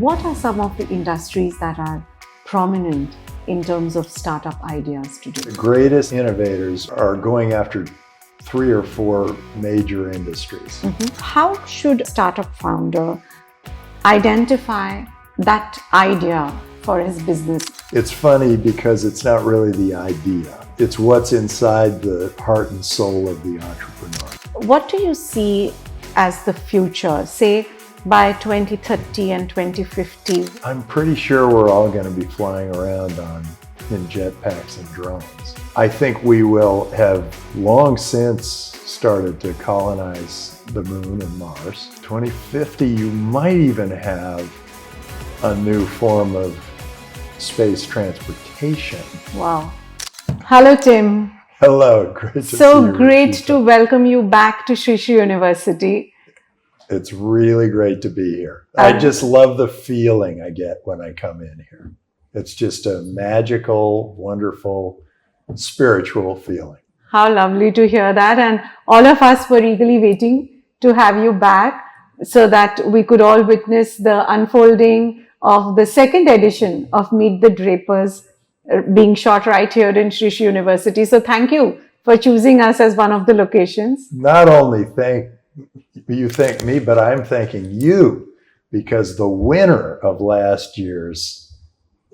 What are some of the industries that are prominent in terms of startup ideas today? The greatest innovators are going after 3 or 4 major industries. How should a startup founder identify that idea for his business? It's funny because it's not really the idea. It's what's inside the heart and soul of the entrepreneur. What do you see as the future, say by 2030 and 2050? I'm pretty sure we're all going to be flying around in jetpacks and drones. I think we will have long since started to colonize the moon and Mars. 2050, you might even have a new form of space transportation. Wow. Hello, Tim. Hello, great to see you. So great Rajita. to welcome you back to Sri Sri University. It's really great to be here. I just love the feeling I get when I come in here. It's just a magical, wonderful, spiritual feeling. How lovely to hear that. And all of us were eagerly waiting to have you back so that we could all witness the unfolding of the second edition of Meet the Drapers being shot right here in Sri Sri University. So thank you for choosing us as one of the locations. Not only thank me, but I'm thanking you because the winner of last year's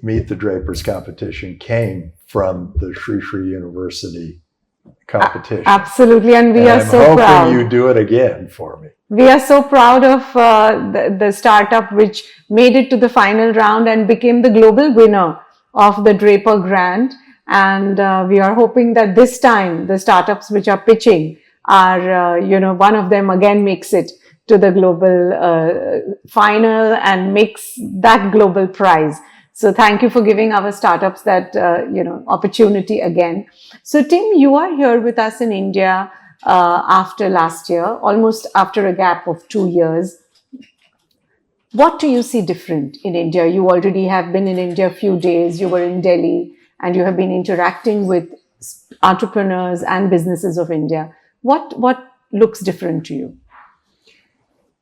Meet the Drapers competition came from the Sri Sri University competition. Absolutely, and I'm so proud. I'm hoping you do it again for me. We are so proud of the startup which made it to the final round and became the global winner of the Draper grant. And we are hoping that this time the startups which are pitching are, one of them again makes it to the global final and makes that global prize. So thank you for giving our startups that, opportunity again. So Tim, you are here with us in India after last year, almost after a gap of 2 years. What do you see different in India? You already have been in India a few days. You were in Delhi and you have been interacting with entrepreneurs and businesses of India. What looks different to you?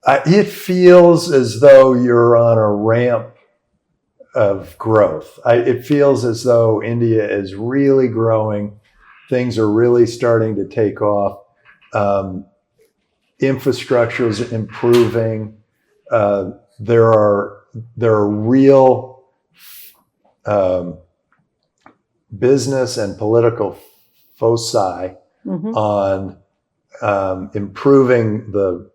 It feels as though you're on a ramp of growth. It feels as though India is really growing. Things are really starting to take off. Infrastructure is improving. There are real business and political foci on improving the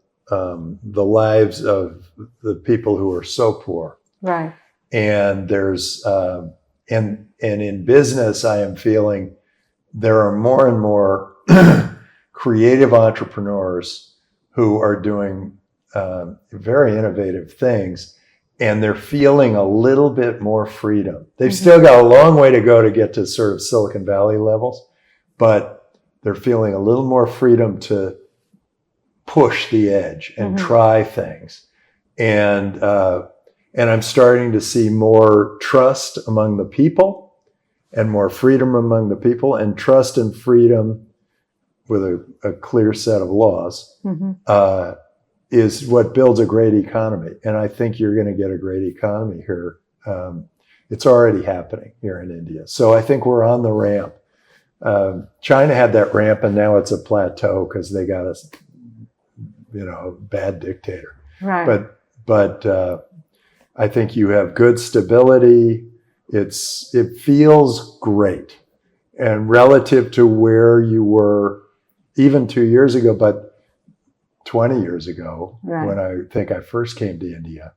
lives of the people who are so poor. Right. And there's and in business, I am feeling there are more and more creative entrepreneurs who are doing very innovative things, and they're feeling a little bit more freedom. They've still got a long way to go to get to sort of Silicon Valley levels, but they're feeling a little more freedom to push the edge and try things. And I'm starting to see more trust among the people and more freedom among the people, and trust and freedom with a clear set of laws is what builds a great economy. And I think you're going to get a great economy here. It's already happening here in India. So I think we're on the ramp. China had that ramp and now it's a plateau because they got a bad dictator. Right. But I think you have good stability. It feels great. And relative to where you were even 2 years ago, but 20 years ago, when I think I first came to India,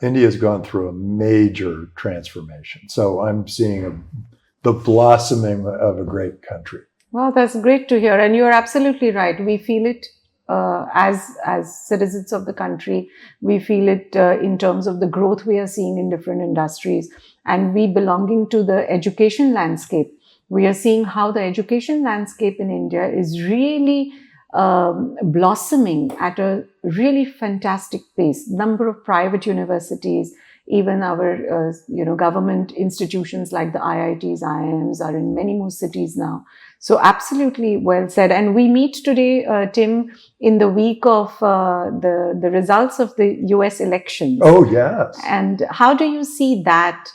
India's gone through a major transformation. So I'm seeing the blossoming of a great country. Well, that's great to hear. And you're absolutely right. We feel it as citizens of the country. We feel it in terms of the growth we are seeing in different industries. And we belonging to the education landscape, we are seeing how the education landscape in India is really blossoming at a really fantastic pace. Number of private universities, Even our, government institutions like the IITs, IIMs are in many more cities now. So absolutely well said. And we meet today, Tim, in the week of the results of the US elections. Oh, yes. And how do you see that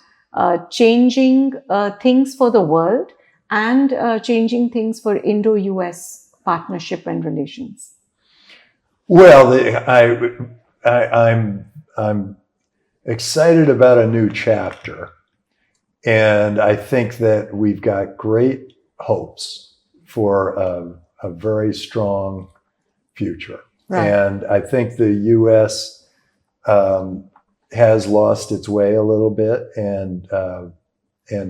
changing things for the world and changing things for Indo-US partnership and relations? Well, I'm excited about a new chapter, and I think that we've got great hopes for a very strong future. Right. And I think the U.S. Has lost its way a little bit, and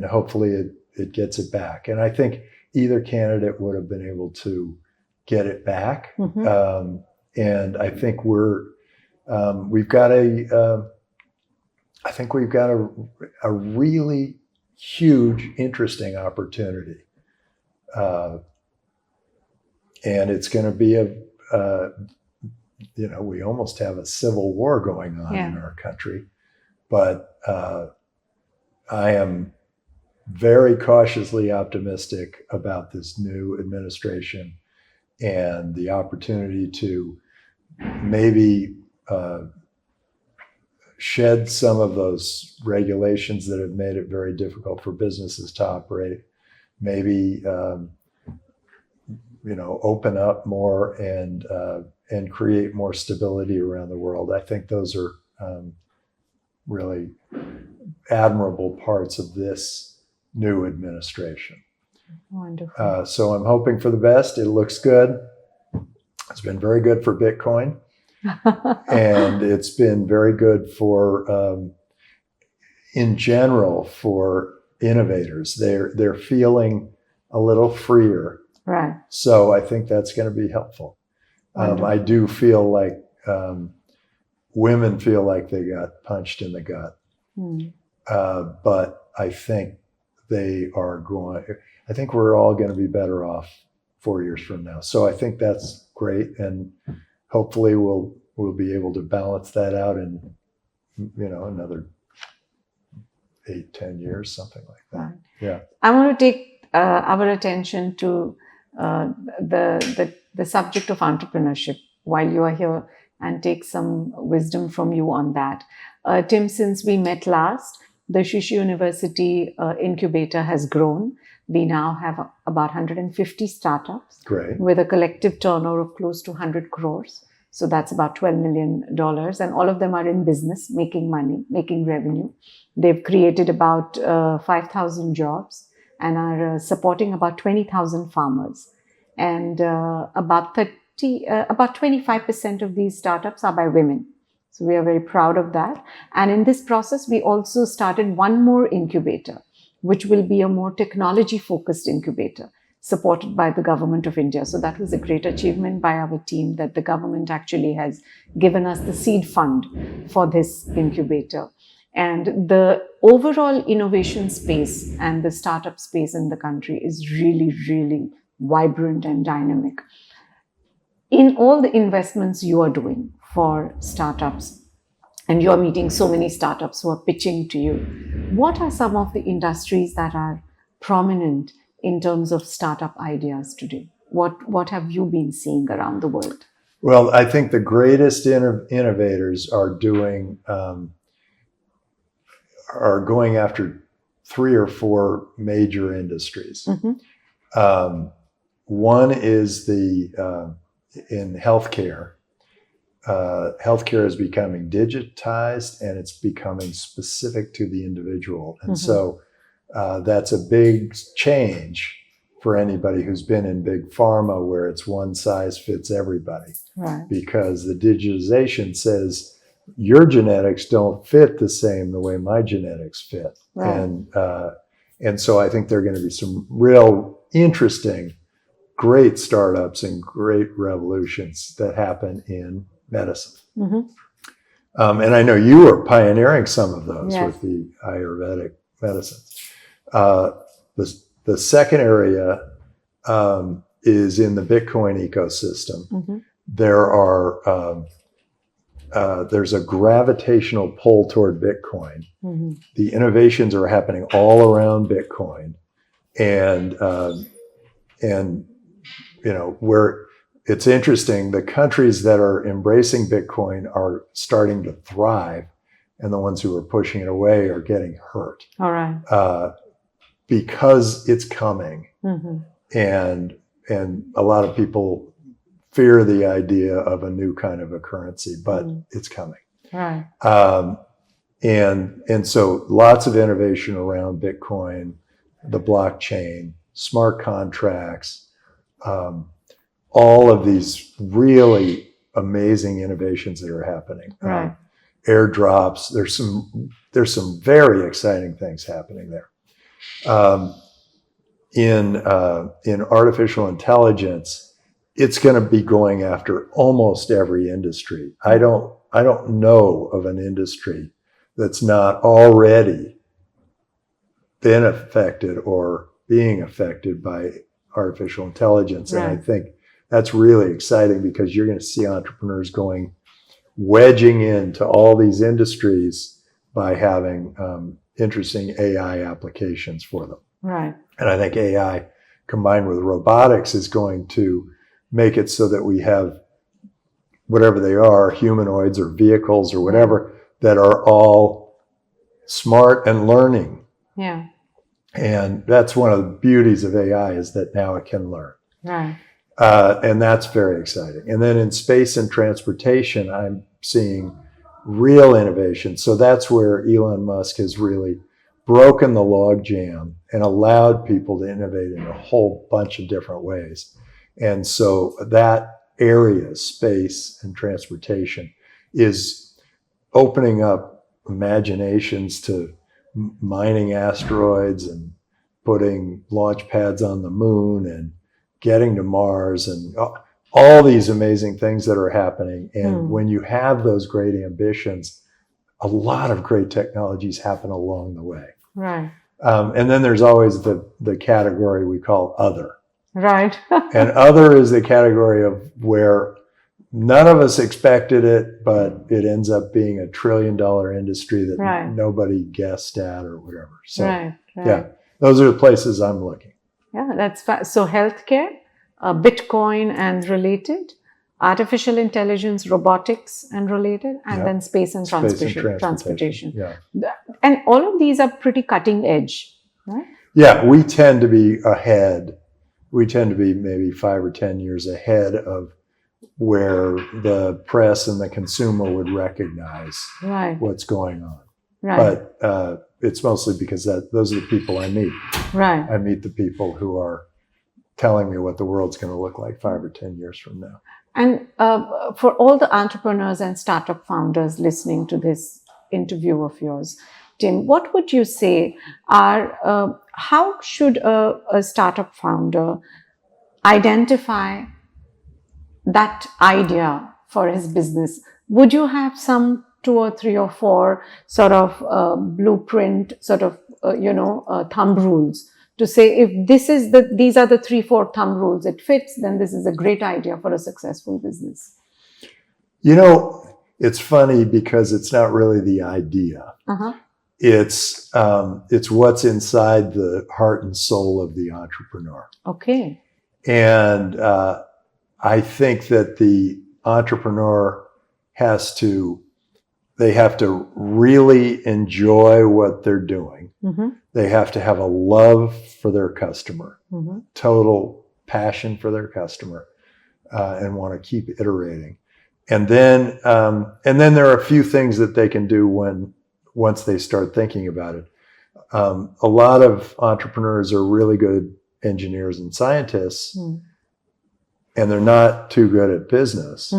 hopefully it gets it back. And I think either candidate would have been able to get it back. Mm-hmm. And I think we've got a really huge, interesting opportunity. And it's going to be we almost have a civil war going on in our country, but I am very cautiously optimistic about this new administration and the opportunity to maybe shed some of those regulations that have made it very difficult for businesses to operate, maybe open up more and create more stability around the world. I think those are really admirable parts of this new administration. Wonderful. So I'm hoping for the best. It looks good. It's been very good for Bitcoin. And it's been very good for, in general, for innovators. They're feeling a little freer. Right. So I think that's going to be helpful. I do feel like women feel like they got punched in the gut. But I think I think we're all going to be better off 4 years from now. So I think that's great. And hopefully we'll be able to balance that out in, another 8-10 years, something like that. Right. Yeah. I want to take our attention to the subject of entrepreneurship while you are here and take some wisdom from you on that. Tim, since we met last, the Shishu University incubator has grown. We now have about 150 startups. Great. With a collective turnover of close to 100 crores. So that's about $12 million. And all of them are in business, making money, making revenue. They've created about 5,000 jobs and are supporting about 20,000 farmers. And about 25% of these startups are by women. So we are very proud of that. And in this process, we also started one more incubator, which will be a more technology-focused incubator, supported by the government of India. So that was a great achievement by our team, that the government actually has given us the seed fund for this incubator. And the overall innovation space and the startup space in the country is really, really vibrant and dynamic. In all the investments you are doing for startups, and you are meeting so many startups who are pitching to you, what are some of the industries that are prominent in terms of startup ideas today? What have you been seeing around the world? Well, I think the greatest innovators are going after 3 or 4 major industries. Mm-hmm. One is in healthcare. Healthcare is becoming digitized and it's becoming specific to the individual. And so that's a big change for anybody who's been in big pharma where it's one size fits everybody. Right. Because the digitization says your genetics don't fit the same the way my genetics fit. Right. And so I think there are going to be some real interesting, great startups and great revolutions that happen in medicine. Mm-hmm. And I know you are pioneering some of those. Yes. With the Ayurvedic medicine. The second area is in the Bitcoin ecosystem. Mm-hmm. There are there's a gravitational pull toward Bitcoin. Mm-hmm. The innovations are happening all around Bitcoin, and where it's interesting, the countries that are embracing Bitcoin are starting to thrive, and the ones who are pushing it away are getting hurt. All right. Because it's coming, Mm-hmm. and a lot of people fear the idea of a new kind of a currency, but it's coming. Right. And so lots of innovation around Bitcoin, the blockchain, smart contracts, all of these really amazing innovations that are happening. Right. Airdrops, there's some very exciting things happening there. In artificial intelligence, it's going to be going after almost every industry. I don't know of an industry that's not already been affected or being affected by artificial intelligence. Right. And I think that's really exciting because you're going to see entrepreneurs wedging into all these industries by having interesting AI applications for them. Right. And I think AI combined with robotics is going to make it so that we have whatever they are, humanoids or vehicles or whatever, that are all smart and learning. Yeah. And that's one of the beauties of AI, is that now it can learn. Right. And that's very exciting. And then in space and transportation, I'm seeing real innovation. So that's where Elon Musk has really broken the log jam and allowed people to innovate in a whole bunch of different ways. And so that area, space and transportation, is opening up imaginations to mining asteroids and putting launch pads on the moon and getting to Mars and all these amazing things that are happening. And when you have those great ambitions, a lot of great technologies happen along the way. Right. And then there's always the category we call other. Right. And other is the category of where none of us expected it, but it ends up being $1 trillion industry that nobody guessed at or whatever. So, yeah, those are the places I'm looking. Yeah, that's so healthcare, Bitcoin and related, artificial intelligence, robotics and related, and then space and transportation. Yeah. And all of these are pretty cutting edge, right? Yeah, we tend to be ahead. We tend to be maybe 5 or 10 years ahead of where the press and the consumer would recognize what's going on. Right. But it's mostly because those are the people I meet. Right. I meet the people who are telling me what the world's going to look like 5 or 10 years from now. And for all the entrepreneurs and startup founders listening to this interview of yours, Tim, what would you say are, how should a startup founder identify that idea for his business? Would you have some 2 or 3 or 4 sort of blueprint, sort of, thumb rules to say, if these are the 3-4 thumb rules, it fits, then this is a great idea for a successful business? It's funny because it's not really the idea. It's what's inside the heart and soul of the entrepreneur. Okay. And I think that the entrepreneur they have to really enjoy what they're doing. They have to have a love for their customer, total passion for their customer, and want to keep iterating. And then there are a few things that they can do once they start thinking about it. A lot of entrepreneurs are really good engineers and scientists, and they're not too good at business,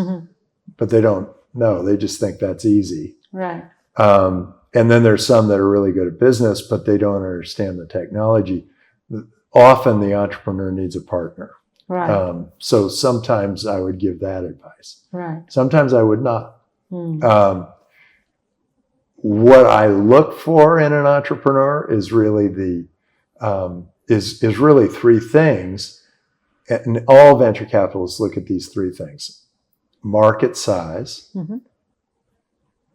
but they don't know. They just think that's easy. Right. And then there's some that are really good at business, but they don't understand the technology. Often the entrepreneur needs a partner. Right. So sometimes I would give that advice. Right. Sometimes I would not. What I look for in an entrepreneur is really is really 3 things. And all venture capitalists look at these 3 things: market size,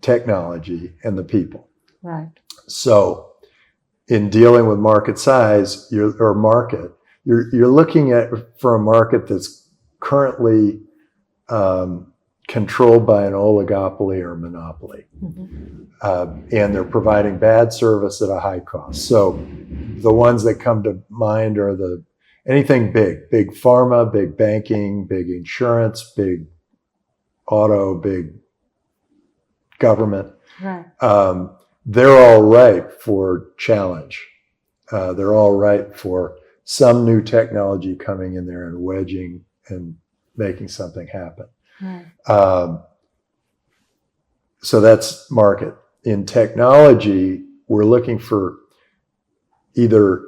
technology, and the people. Right. So in dealing with market size, you're looking for a market that's currently controlled by an oligopoly or monopoly. And they're providing bad service at a high cost. So the ones that come to mind are anything big pharma, big banking, big insurance, big auto, big government. Right. They're all ripe for challenge. They're all ripe for some new technology coming in there and wedging and making something happen. Right. So that's market. In technology, we're looking for either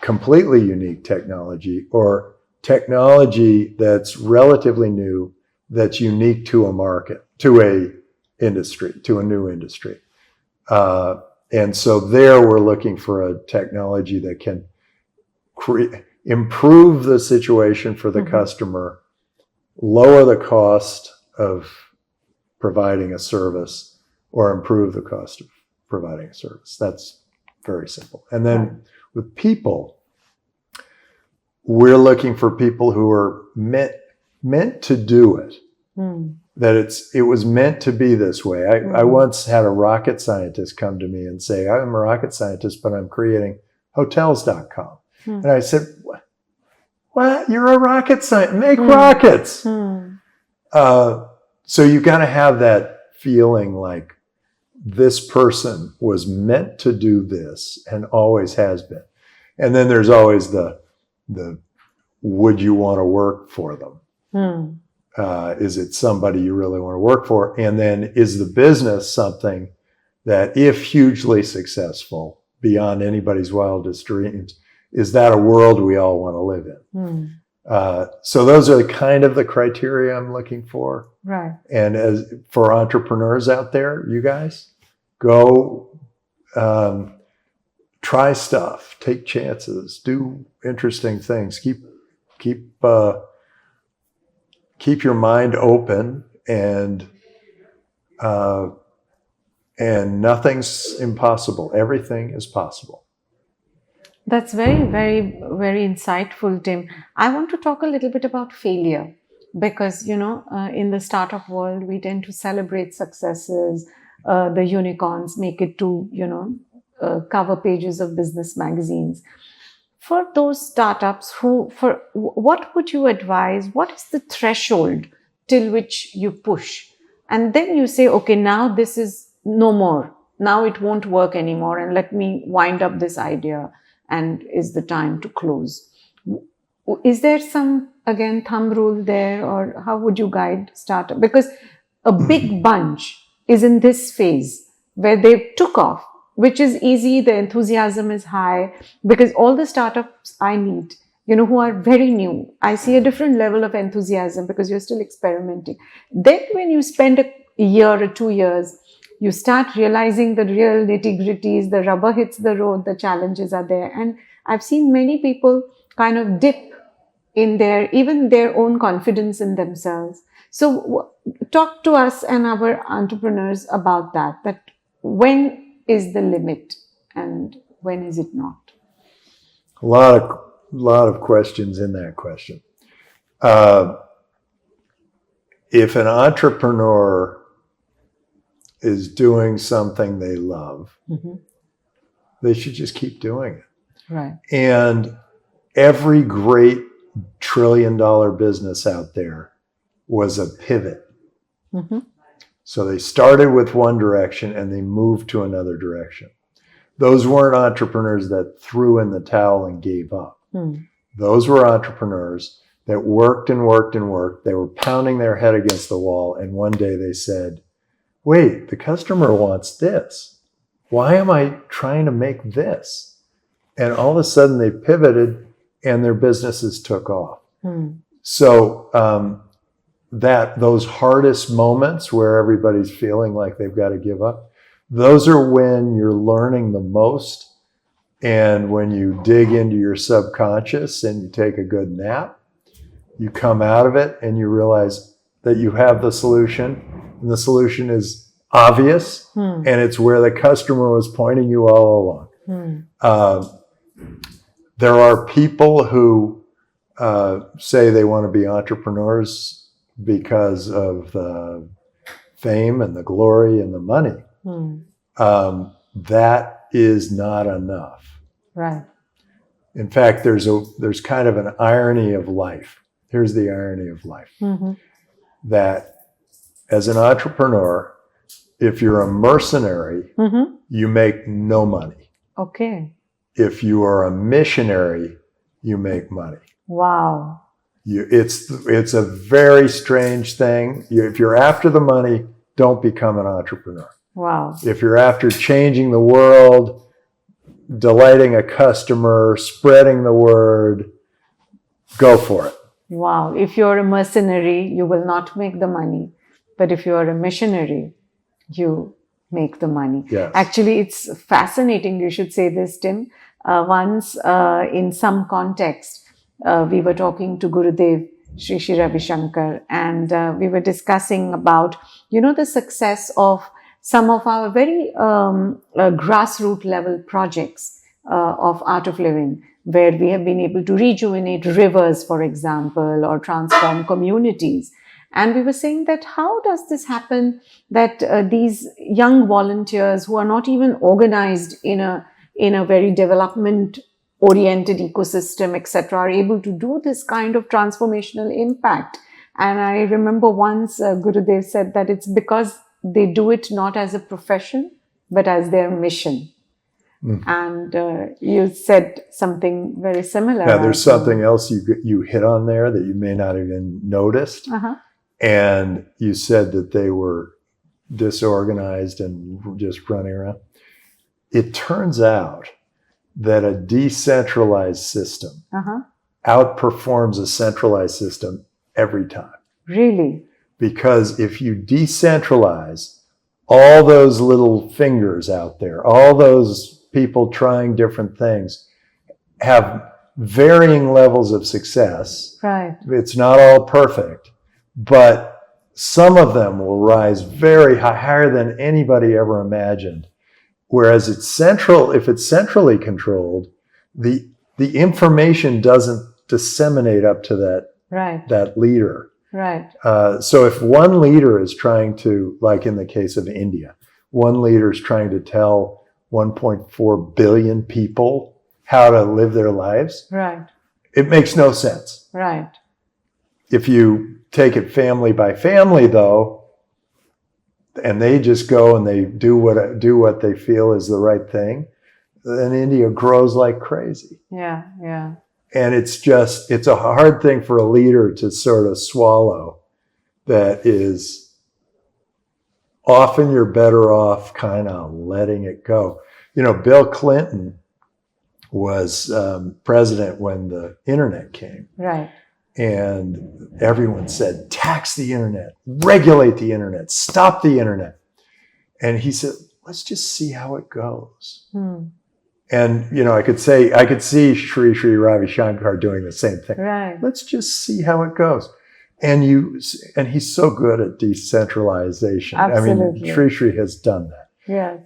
completely unique technology or technology that's relatively new, that's unique to a market, to a industry, to a new industry. And so there we're looking for a technology that can improve the situation for the customer, lower the cost of providing a service, or improve the cost of providing a service. That's very simple. And then with people, we're looking for people who are meant to do it. That it was meant to be this way. I once had a rocket scientist come to me and say, I'm a rocket scientist, but I'm creating hotels.com. And I said, what? You're a rocket scientist. Make rockets. So you've got to have that feeling like this person was meant to do this and always has been. And then there's always the would you want to work for them? Is it somebody you really want to work for? And then is the business something that, if hugely successful, beyond anybody's wildest dreams, is that a world we all want to live in? So those are the criteria I'm looking for. Right. And as for entrepreneurs out there, you guys, go try stuff, take chances, do interesting things, keep your mind open, and nothing's impossible. Everything is possible. That's very, very, very insightful, Tim. I want to talk a little bit about failure because, in the startup world, we tend to celebrate successes. The unicorns make it to, cover pages of business magazines. For those startups what would you advise? What is the threshold till which you push? And then you say, okay, now this is no more. Now it won't work anymore. And let me wind up this idea. And is the time to close? Is there some, again, thumb rule there, or how would you guide startup? Because a big bunch is in this phase where they took off, which is easy. The enthusiasm is high because all the startups I meet, who are very new, I see a different level of enthusiasm because you're still experimenting. Then when you spend a year or 2 years, you start realizing the real nitty-gritties, the rubber hits the road, the challenges are there. And I've seen many people kind of dip in even their own confidence in themselves. So talk to us and our entrepreneurs about that when is the limit and when is it not? A lot of questions in that question. If an entrepreneur is doing something they love, they should just keep doing it. Right. And every great $1 trillion business out there was a pivot. So they started with one direction and they moved to another direction. Those weren't entrepreneurs that threw in the towel and gave up. Those were entrepreneurs that worked and worked and worked. They were pounding their head against the wall. And one day they said, wait, the customer wants this. Why am I trying to make this? And all of a sudden they pivoted and their businesses took off. So those hardest moments where everybody's feeling like they've got to give up, those are when you're learning the most. And when you dig into your subconscious and you take a good nap, you come out of it and you realize that you have the solution. And the solution is obvious, and it's where the customer was pointing you all along. There are people who say they want to be entrepreneurs because of the fame and the glory and the money. That is not enough. Right. In fact, there's kind of an irony of life. Here's the irony of life. That as an entrepreneur, if you're a mercenary, you make no money. Okay. If you are a missionary, you make money. Wow. It's a very strange thing. If you're after the money, don't become an entrepreneur. Wow. If you're after changing the world, delighting a customer, spreading the word, go for it. Wow. If you're a mercenary, you will not make the money. But if you're a missionary, you make the money. Yes. Actually, it's fascinating. You should say this, Tim. Once in some context, we were talking to Gurudev, Shri Ravi Shankar, and we were discussing about, the success of some of our very grassroots level projects of Art of Living, where we have been able to rejuvenate rivers, for example, or transform communities. And we were saying that how does this happen that these young volunteers who are not even organized in a very development oriented ecosystem, etc., are able to do this kind of transformational impact? And I remember once Gurudev said that it's because they do it not as a profession, but as their mission. And you said something very similar. Now, there's something else you hit on there that you may not even noticed. And you said that they were disorganized and just running around. It turns out that a decentralized system outperforms a centralized system every time. Really? Because if you decentralize all those little fingers out there, all those people trying different things have varying levels of success. Right. It's not all perfect, but some of them will rise very high, higher than anybody ever imagined. Whereas if it's centrally controlled, the information doesn't disseminate up to that leader. Right. So if one leader is trying to, like in the case of India, one leader is trying to tell 1.4 billion people how to live their lives, right, it makes no sense. Right. If you take it family by family, though, and they just go and they do what they feel is the right thing, then India grows like crazy. Yeah, yeah. And it's a hard thing for a leader to sort of swallow. That is, often you're better off kind of letting it go. Bill Clinton was president when the internet came. Right. And everyone said, tax the internet, regulate the internet, stop the internet. And he said, let's just see how it goes. And, I could see Shri Ravi Shankar doing the same thing. Right. Let's just see how it goes. And he's so good at decentralization. Absolutely. I mean, Shri has done that. Yes.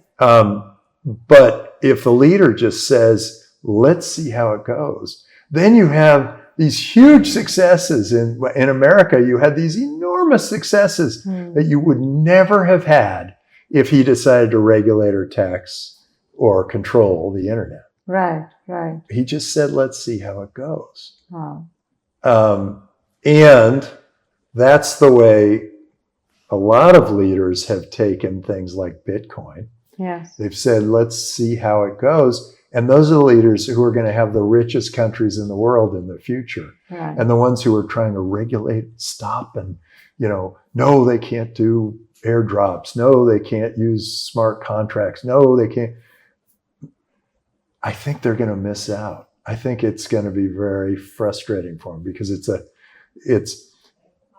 But if the leader just says, let's see how it goes, then you have these huge successes. In America, you had these enormous successes that you would never have had if he decided to regulate or tax or control the internet. Right, right. He just said, let's see how it goes. Wow. And that's the way a lot of leaders have taken things like Bitcoin. Yes. They've said, let's see how it goes. And those are the leaders who are going to have the richest countries in the world in the future. Right. And the ones who are trying to regulate, stop, and, no, they can't do airdrops. No, they can't use smart contracts. No, they can't. I think they're going to miss out. I think it's going to be very frustrating for them because it's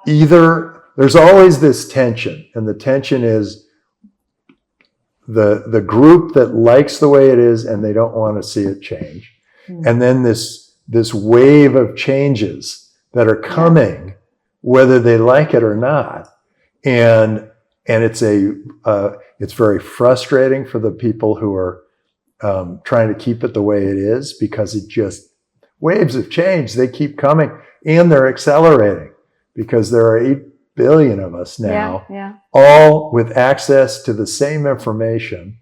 either, there's always this tension, and the tension is the group that likes the way it is and they don't want to see it change. And then this wave of changes that are coming, whether they like it or not. And And it's very frustrating for the people who are trying to keep it the way it is, because waves of change, they keep coming, and they're accelerating, because there are 8 billion of us now, all with access to the same information.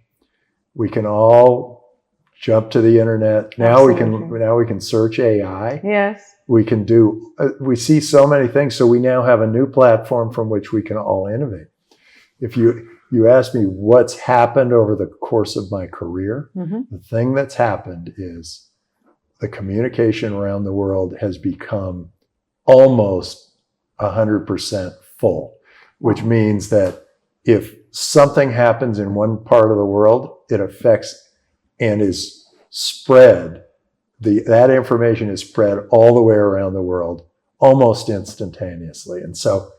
We can all jump to the internet. Now we can search AI. Yes. We can we see so many things. So we now have a new platform from which we can all innovate. If you ask me what's happened over the course of my career, the thing that's happened is the communication around the world has become almost 100% full, which means that if something happens in one part of the world, it affects and is spread. That information is spread all the way around the world almost instantaneously. And so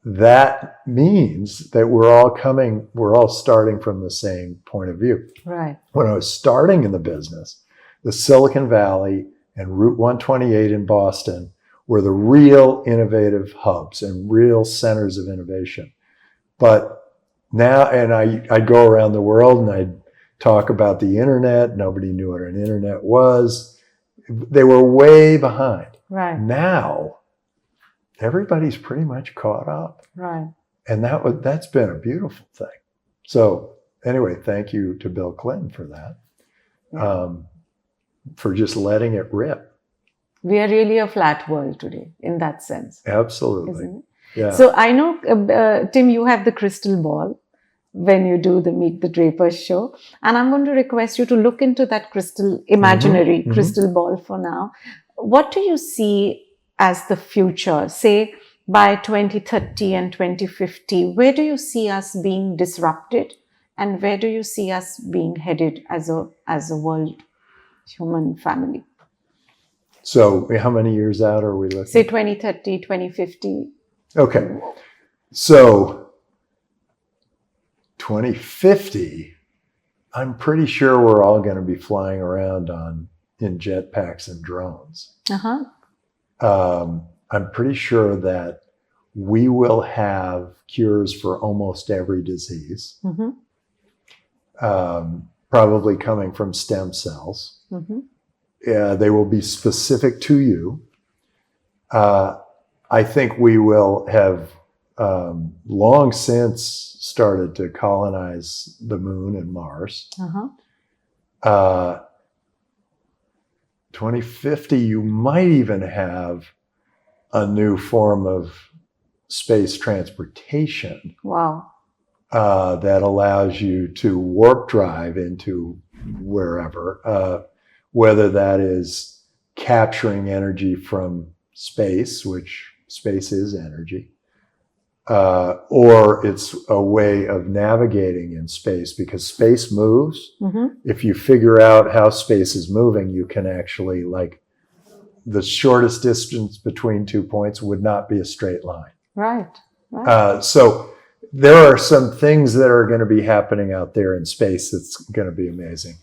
that means that we're all starting from the same point of view. Right. When I was starting in the business, the Silicon Valley and Route 128 in Boston were the real innovative hubs and real centers of innovation. But now, and I'd go around the world and I'd talk about the internet. Nobody knew what an internet was. They were way behind. Right. Now, everybody's pretty much caught up. Right. And that's been a beautiful thing. So anyway, thank you to Bill Clinton for that, for just letting it rip. We are really a flat world today in that sense. Absolutely. Isn't it? Yeah. So I know, Tim, you have the crystal ball when you do the Meet the Draper show. And I'm going to request you to look into that imaginary crystal ball for now. What do you see as the future? Say by 2030 and 2050, where do you see us being disrupted? And where do you see us being headed as a world human family? So how many years out are we looking? Say 2030, 2050. Okay. So 2050, I'm pretty sure we're all going to be flying around in jetpacks and drones. I'm pretty sure that we will have cures for almost every disease, probably coming from stem cells. They will be specific to you. I think we will have long since started to colonize the moon and Mars. 2050, you might even have a new form of space transportation. Wow. That allows you to warp drive into wherever, whether that is capturing energy from space, which space is energy, or it's a way of navigating in space, because space moves. If you figure out how space is moving, you can actually, like, the shortest distance between 2 points would not be a straight line. Right. So there are some things that are going to be happening out there in space that's going to be amazing.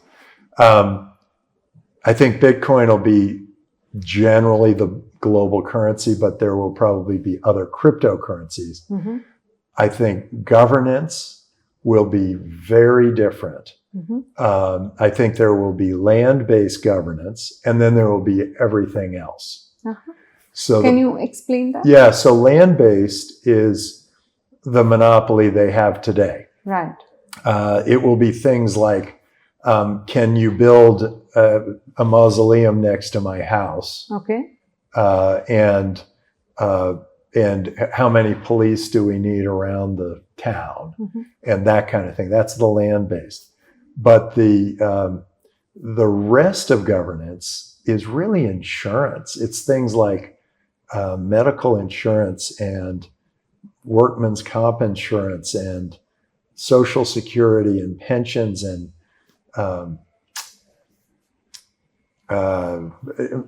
I think Bitcoin will be generally the global currency, but there will probably be other cryptocurrencies. I think governance will be very different. I think there will be land-based governance, and then there will be everything else. So can you explain that? Yeah, so land-based is the monopoly they have today. Right. It will be things like, can you build a mausoleum next to my house? Okay. And how many police do we need around the town? And that kind of thing. That's the land-based. But the rest of governance is really insurance. It's things like medical insurance and workman's comp insurance and social security and pensions and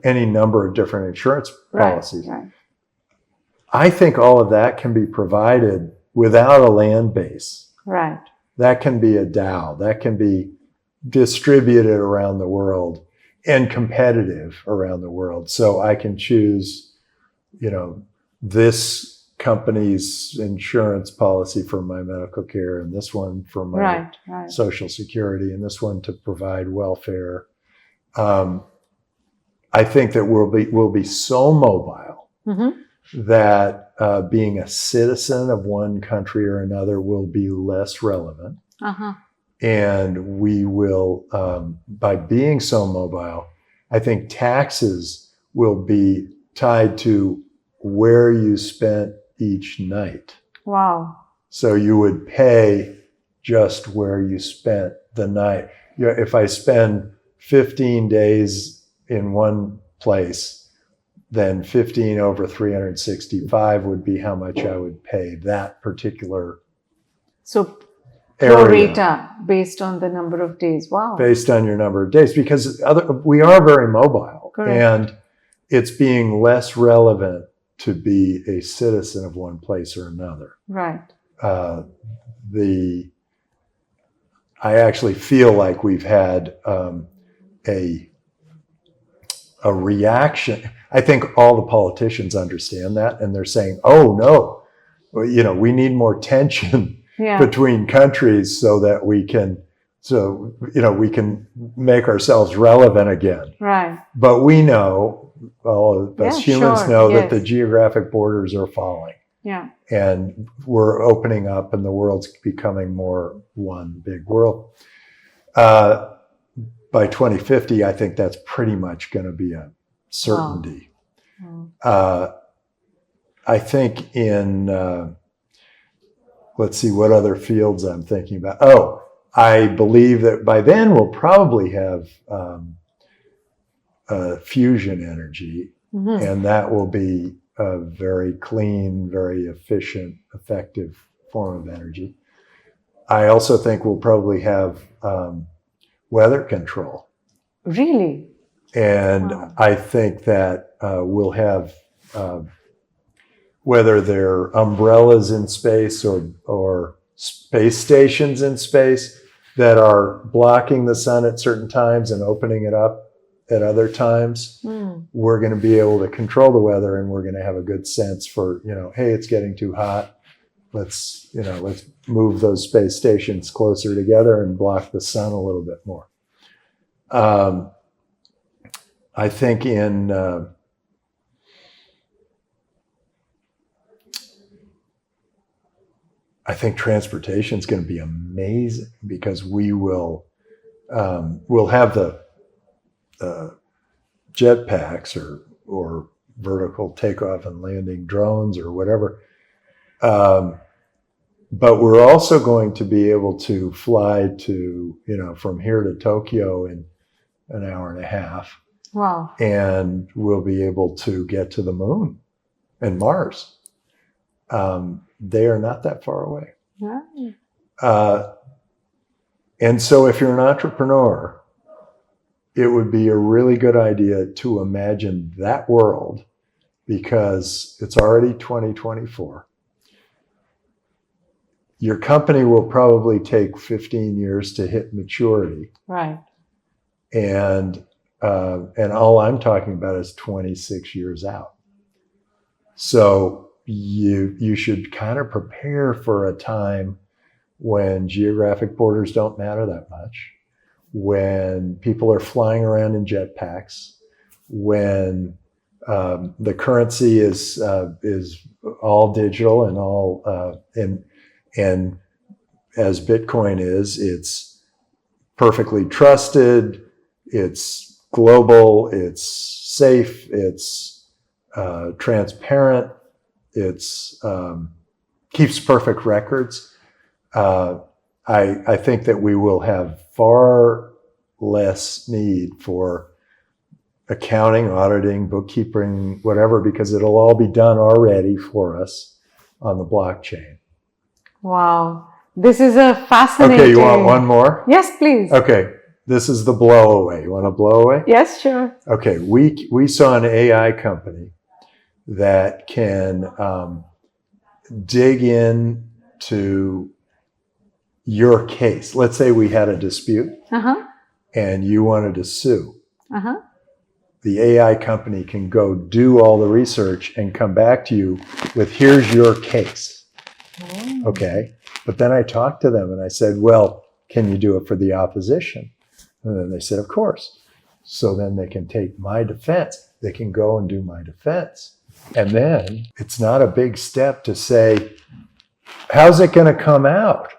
any number of different insurance policies. Right. I think all of that can be provided without a land base. Right. That can be a DAO. That can be distributed around the world and competitive around the world. So I can choose, this company's insurance policy for my medical care, and this one for my Right. Social Security, and this one to provide welfare. I think that we'll be so mobile that being a citizen of one country or another will be less relevant. And we will, by being so mobile, I think taxes will be tied to where you spent each night. Wow. So you would pay just where you spent the night. You know, if I spend 15 days in one place, then 15 over 365 would be how much I would pay that particular So area. pro rata based on the number of days. Wow. Based on your number of days, because we are very mobile. Correct. And it's being less relevant to be a citizen of one place or another. Right. I actually feel like we've had a reaction. I think all the politicians understand that, and they're saying, "Oh no, you know, we need more tension between countries so that we can make ourselves relevant again." Right. But we know, all of us humans know that the geographic borders are falling. Yeah. And we're opening up, and the world's becoming more one big world. By 2050, I think that's pretty much going to be a certainty. I think in, let's see what other fields I'm thinking about. Oh, I believe that by then we'll probably have fusion energy, and that will be a very clean, very efficient, effective form of energy. I also think we'll probably have weather control. Really? And I think that we'll have, whether they're umbrellas in space or space stations in space that are blocking the sun at certain times and opening it up at other times, we're going to be able to control the weather, and we're going to have a good sense for, hey, it's getting too hot. Let's move those space stations closer together and block the sun a little bit more. I think I think transportation is going to be amazing, because we'll have the jetpacks or vertical takeoff and landing drones or whatever. But we're also going to be able to fly to, from here to Tokyo in an hour and a half. Wow. And we'll be able to get to the moon and Mars. They are not that far away. Right. And so if you're an entrepreneur, it would be a really good idea to imagine that world, because it's already 2024. Your company will probably take 15 years to hit maturity. Right. And all I'm talking about is 26 years out. So you should kind of prepare for a time when geographic borders don't matter that much, when people are flying around in jetpacks, when the currency is all digital and all and as Bitcoin is, it's perfectly trusted, it's global, it's safe, it's transparent, it's keeps perfect records. I think that we will have far less need for accounting, auditing, bookkeeping, whatever, because it'll all be done already for us on the blockchain. Wow. This is a fascinating... Okay, you want one more? Yes, please. Okay, this is the blow away. You want to blow away? Yes, sure. Okay, we saw an AI company that can dig in to your case. Let's say we had a dispute and you wanted to sue. the AI company can go do all the research and come back to you with, here's your case. Oh. Okay. But then I talked to them and I said, well, can you do it for the opposition? And then they said, of course. So then they can take my defense. They can go and do my defense. And then it's not a big step to say, how's it going to come out?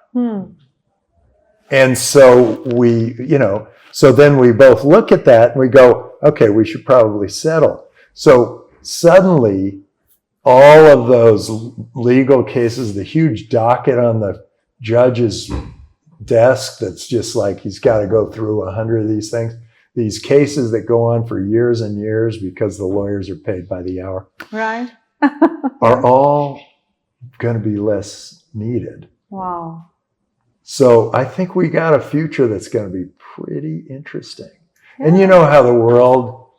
And so so then we both look at that and we go, okay, we should probably settle. So suddenly all of those legal cases, the huge docket on the judge's desk that's just like he's got to go through 100 of these things, these cases that go on for years and years because the lawyers are paid by the hour, Right. are all going to be less needed. Wow. So I think we got a future that's going to be pretty interesting. And you know how the world,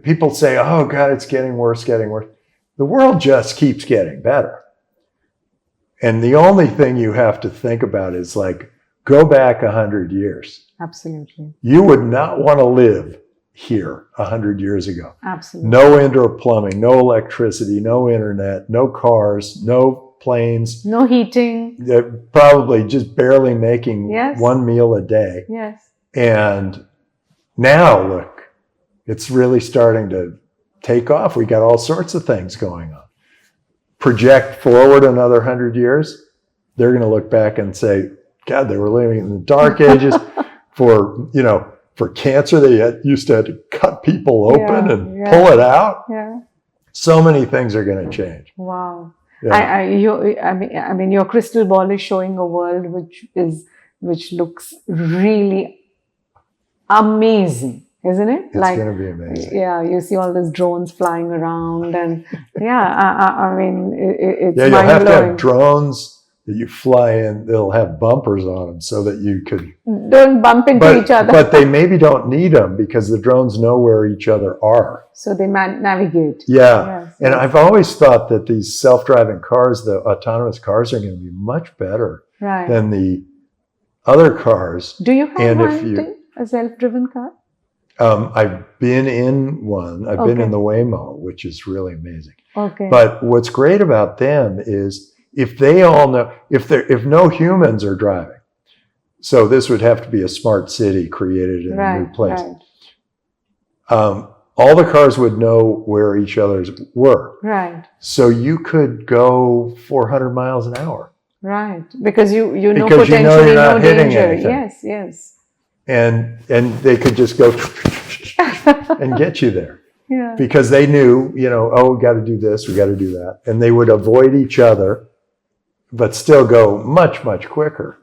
people say, oh God, it's getting worse, getting worse. The world just keeps getting better. And the only thing you have to think about is like, go back 100 years. Absolutely. You would not want to live here 100 years ago. Absolutely. No indoor plumbing, no electricity, no internet, no cars, no planes. No heating. They're probably just barely making Yes. one meal a day. Yes. And now, look, it's really starting to take off. We got all sorts of things going on. Project forward another 100 years, they're going to look back and say, God, they were living in the dark ages. For cancer, they used to have to cut people open and pull it out. Yeah. So many things are going to change. Wow. Yeah. I mean, your crystal ball is showing a world which looks really amazing, isn't it? It's going to be amazing. Yeah, you see all these drones flying around, and I mean, it's you'll have to mind-blowing. have drones that you fly in. They'll have bumpers on them so that you could Don't bump into each other. But they maybe don't need them because the drones know where each other are. So they navigate. Yeah. Yes, And yes. I've always thought that these self-driving cars, the autonomous cars, are going to be much better Right. than the other cars. Do you have And if one, you- a self-driven car? I've been in one. I've been Okay. in the Waymo, which is really amazing. Okay. But what's great about them is if they all know, if no humans are driving, so this would have to be a smart city created in a new place. Right. All the cars would know where each other's were. Right. So you could go 400 miles an hour. Right. Because you know Because you know potentially you're not no hitting danger. anything. Yes. Yes. And they could just go and get you there. Yeah. Because they knew, oh, we got to do this, we got to do that. And they would avoid each other, but still go much, much quicker.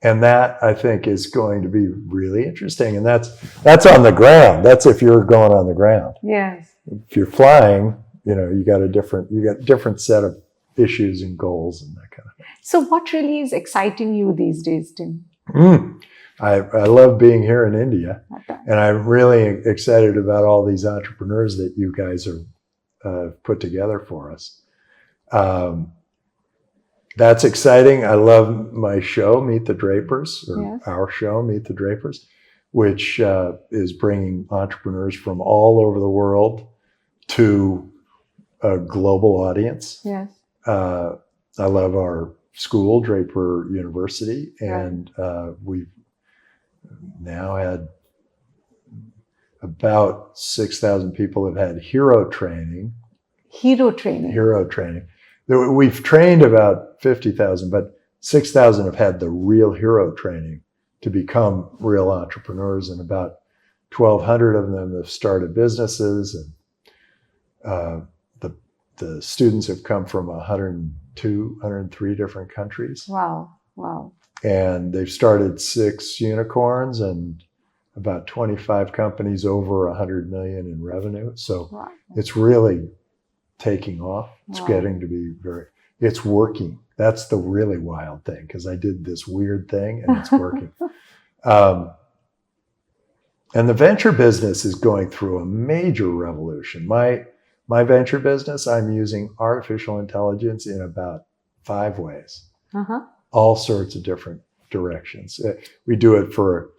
And that, I think, is going to be really interesting. And that's on the ground. That's if you're going on the ground. Yes. If you're flying, you got different set of issues and goals and that kind of thing. So what really is exciting you these days, Tim? I love being here in India, Okay. and I'm really excited about all these entrepreneurs that you guys have put together for us. That's exciting. I love my show, Meet the Drapers, or Yes. our show, Meet the Drapers, which is bringing entrepreneurs from all over the world to a global audience. Yes. I love our school, Draper University, and we've now had about 6,000 people have had hero training. Hero training. Hero training. We've trained about 50,000, but 6,000 have had the real hero training to become real entrepreneurs, and about 1,200 of them have started businesses. And the students have come from 102, 103 different countries. Wow. Wow. And they've started 6 unicorns and about 25 companies over 100 million in revenue. So Wow. it's really taking off. It's Wow. getting to be it's working. That's the really wild thing, because I did this weird thing and it's working. And the venture business is going through a major revolution. My venture business, I'm using artificial intelligence in about 5 ways. Uh-huh. All sorts of different directions. We do it for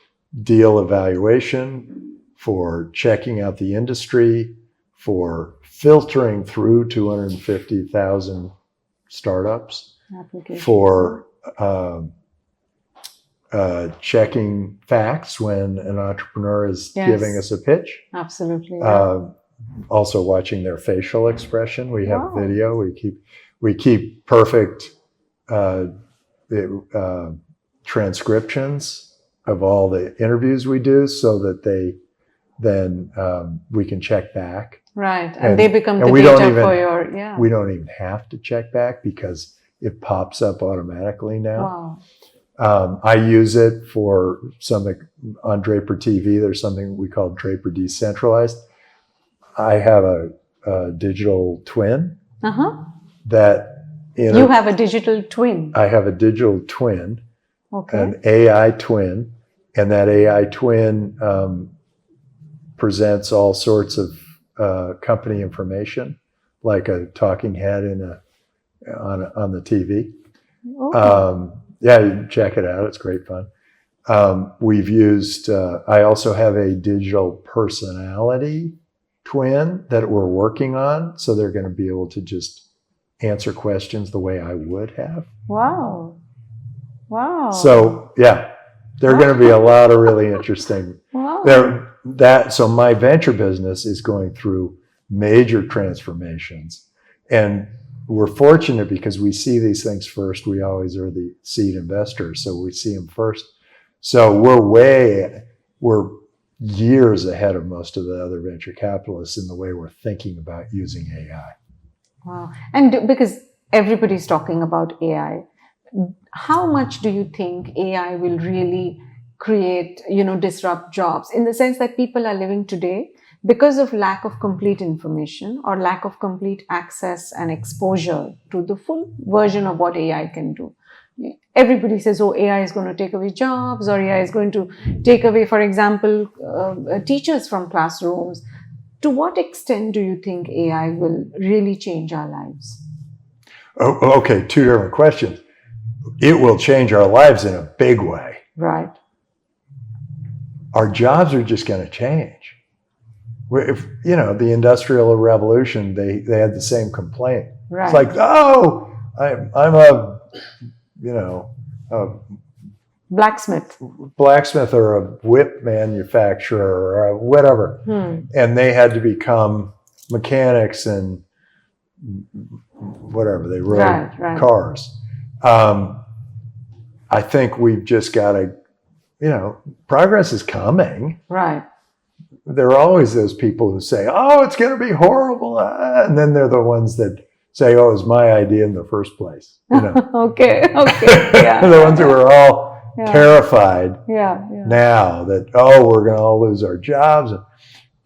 deal evaluation, for checking out the industry, for filtering through 250,000 startups, for checking facts when an entrepreneur is giving us a pitch. Absolutely. Also watching their facial expression. We have video. We keep perfect transcriptions of all the interviews we do, so that then we can check back. Right, and they become the data for your. We don't even have to check back because it pops up automatically now. Wow. I use it for something on Draper TV. There's something we call Draper Decentralized. I have a digital twin that you have a digital twin. I have a digital twin, okay. An AI twin, and that AI twin presents all sorts of company information, like a talking head on the TV. Oh. Yeah, you can check it out. It's great fun. We've used. I also have a digital personality twin that we're working on, so they're going to be able to just answer questions the way I would have. Wow. So yeah, there are going to be a lot of really interesting. So my venture business is going through major transformations, and we're fortunate because we see these things first. We always are the seed investors, so we see them first. So we're years ahead of most of the other venture capitalists in the way we're thinking about using AI. Wow. And because everybody's talking about AI, how much do you think AI will really create, disrupt jobs, in the sense that people are living today because of lack of complete information or lack of complete access and exposure to the full version of what AI can do? Everybody says, AI is going to take away jobs, or AI is going to take away, for example, teachers from classrooms. To what extent do you think AI will really change our lives? Oh, okay, two different questions. It will change our lives in a big way. Right. Our jobs are just going to change. If the Industrial Revolution, they had the same complaint. Right. It's like, I'm a blacksmith or a whip manufacturer or whatever. And they had to become mechanics and whatever. They rode cars. I think we've just got to, progress is coming. Right. There are always those people who say, it's going to be horrible. And then they're the ones that say, it was my idea in the first place. Okay. Yeah. The ones who are all terrified now that, we're going to all lose our jobs.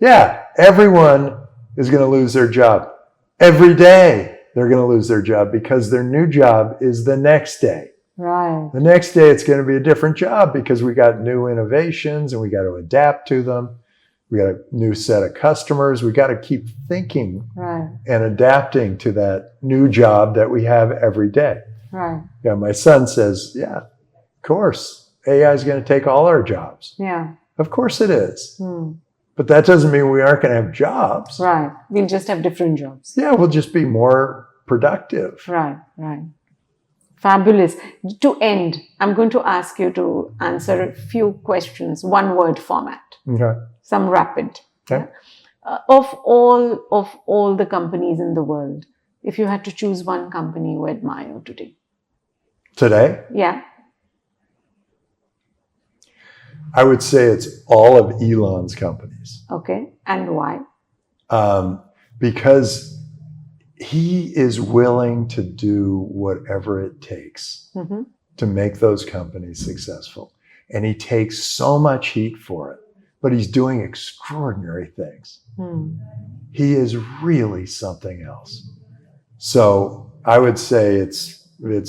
Yeah, everyone is going to lose their job. Every day they're going to lose their job because their new job is the next day. Right. The next day it's going to be a different job because we got new innovations and we got to adapt to them. We got a new set of customers. We got to keep thinking and adapting to that new job that we have every day. Right. Yeah, my son says, of course, AI is going to take all our jobs. Yeah. Of course it is. But that doesn't mean we aren't going to have jobs. Right. We'll just have different jobs. Yeah, we'll just be more productive. Right. Fabulous. To end, I'm going to ask you to answer a few questions, one word format. Okay. Some rapid. Okay. Of all the companies in the world, if you had to choose one company you admire today. Today? Yeah. I would say it's all of Elon's companies. Okay. And why? Because he is willing to do whatever it takes to make those companies successful. And he takes so much heat for it, but he's doing extraordinary things. He is really something else. So I would say it's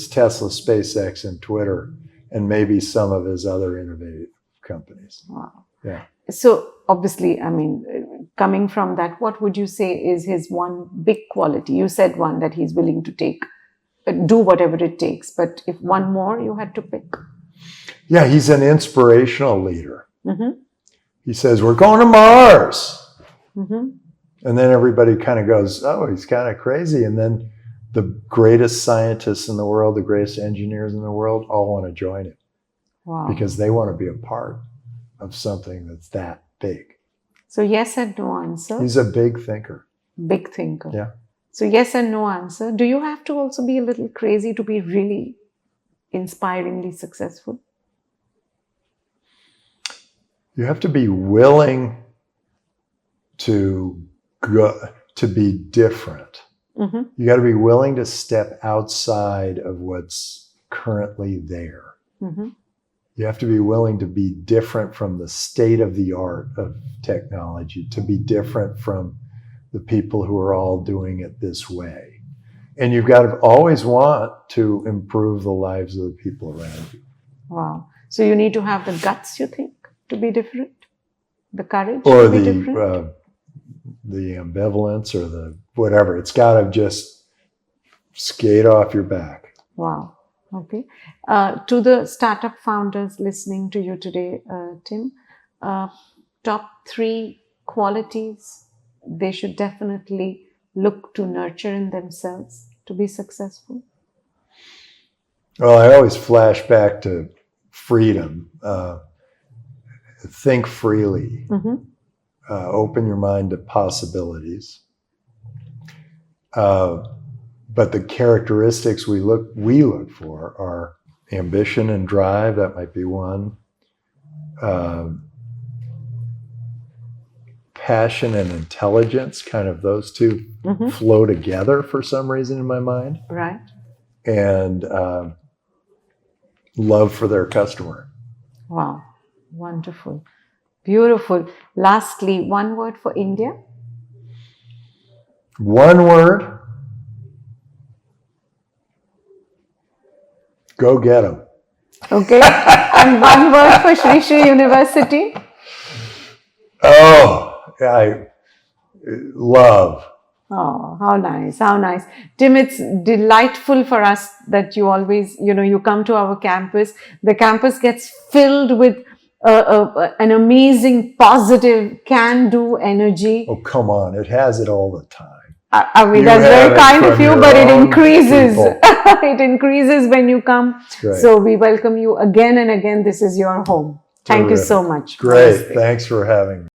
Tesla, SpaceX, and Twitter, and maybe some of his other innovative companies. Wow. Yeah. So obviously, coming from that, what would you say is his one big quality? You said one, that he's willing to do whatever it takes. But if one more you had to pick? Yeah, he's an inspirational leader. he says, we're going to Mars. Mm-hmm. And then everybody kind of goes, oh, he's kind of crazy. And then the greatest scientists in the world, the greatest engineers in the world, all want to join him. Wow. Because they want to be a part of something that's that big. So yes and no answer. He's a big thinker. Big thinker. Yeah. So yes and no answer. Do you have to also be a little crazy to be really inspiringly successful? You have to be willing to go, to be different. Mm-hmm. You got to be willing to step outside of what's currently there. Mm-hmm. You have to be willing to be different from the state of the art of technology, to be different from the people who are all doing it this way. And you've got to always want to improve the lives of the people around you. Wow. So you need to have the guts, you think, to be different? The courage Or to be different? the ambivalence or the whatever. It's got to just skate off your back. Wow. Okay. To the startup founders listening to you today, Tim, top 3 qualities they should definitely look to nurture in themselves to be successful? Well, I always flash back to freedom. Think freely. Mm-hmm. Open your mind to possibilities. But the characteristics we look for are ambition and drive. That might be one. Passion and intelligence, kind of those two Mm-hmm. flow together for some reason in my mind. Right. And love for their customer. Wow. Wonderful. Beautiful. Lastly, one word for India? One word. Go get them. Okay. And one word for Shri Shri University? Oh, I love. Oh, how nice, how nice. Tim, it's delightful for us that you always, you come to our campus. The campus gets filled with an amazing, positive, can-do energy. Oh, come on. It has it all the time. I mean, You that's have very it kind of from you, your but it own increases. people. It increases when you come. It's great. So we welcome you again and again. This is your home. Thank you so much. Great. Namaste. Thanks for having me.